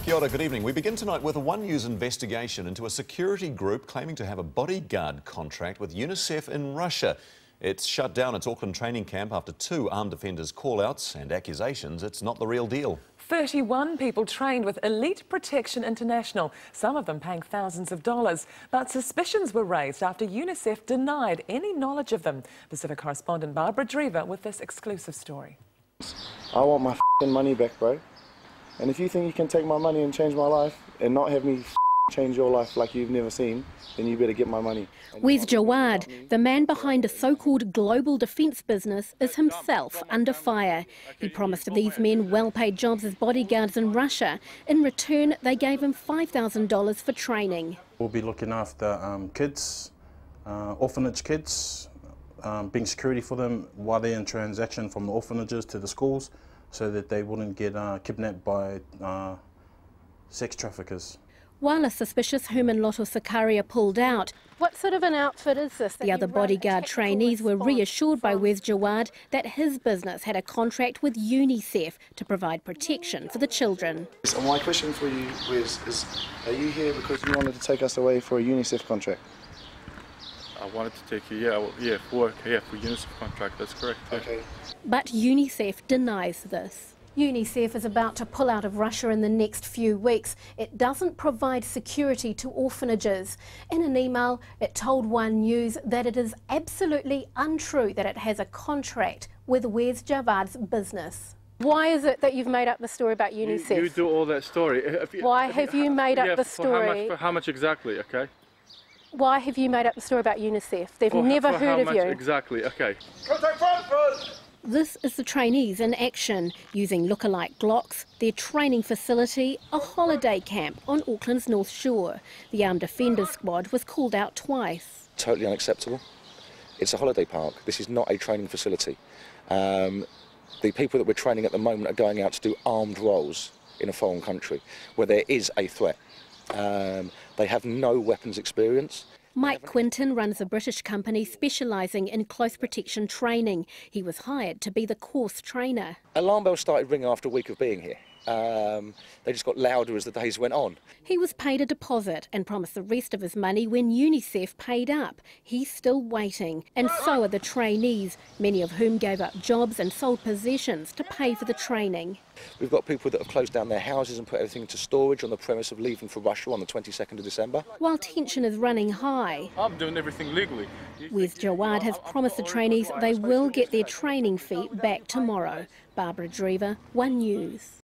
Kia ora, good evening. We begin tonight with a One News investigation into a security group claiming to have a bodyguard contract with UNICEF in Russia. It's shut down its Auckland training camp after 2 armed offenders' call-outs and accusations it's not the real deal. 31 people trained with Elite Protection International, some of them paying thousands of dollars. But suspicions were raised after UNICEF denied any knowledge of them. Pacific correspondent Barbara Drever with this exclusive story. I want my f***ing money back, bro. And if you think you can take my money and change my life and not have me change your life like you've never seen, then you better get my money. Where's Jawad? The man behind a so-called global defence business is himself under fire. He promised these men well-paid jobs as bodyguards in Russia. In return, they gave him $5,000 for training. We'll be looking after kids, orphanage kids, being security for them while they're in transaction from the orphanages to the schools, so that they wouldn't get kidnapped by sex traffickers. While a suspicious Humanloto Sakaria pulled out, what sort of an outfit is this? The other bodyguard trainees were reassured by Wes Jawad that his business had a contract with UNICEF to provide protection for the children. So my question for you, Wes, is are you here because you wanted to take us away for a UNICEF contract? I wanted to take you, for UNICEF contract, that's correct. Yeah. Okay. But UNICEF denies this. UNICEF is about to pull out of Russia in the next few weeks. It doesn't provide security to orphanages. In an email, it told One News that it is absolutely untrue that it has a contract with Wes Jawad's business. Why is it that you've made up the story about UNICEF? You do all that story. Why have you made up the story? For how much exactly, okay? Why have you made up the story about UNICEF? They've never heard of you. Exactly, okay. This is the trainees in action, using look-alike Glocks, their training facility, a holiday camp on Auckland's North Shore. The armed offenders squad was called out twice. Totally unacceptable. It's a holiday park. This is not a training facility. The people that we're training at the moment are going out to do armed roles in a foreign country where there is a threat. They have no weapons experience. Mike Quinton runs a British company specialising in close protection training. He was hired to be the course trainer. Alarm bells started ringing after a week of being here. They just got louder as the days went on. He was paid a deposit and promised the rest of his money when UNICEF paid up. He's still waiting, and so are the trainees, many of whom gave up jobs and sold possessions to pay for the training. We've got people that have closed down their houses and put everything into storage on the premise of leaving for Russia on the 22nd of December. While tension is running high, I'm doing everything legally. Wes Jawad has promised the trainees they will get their training fee back tomorrow. Barbara Drever, One News.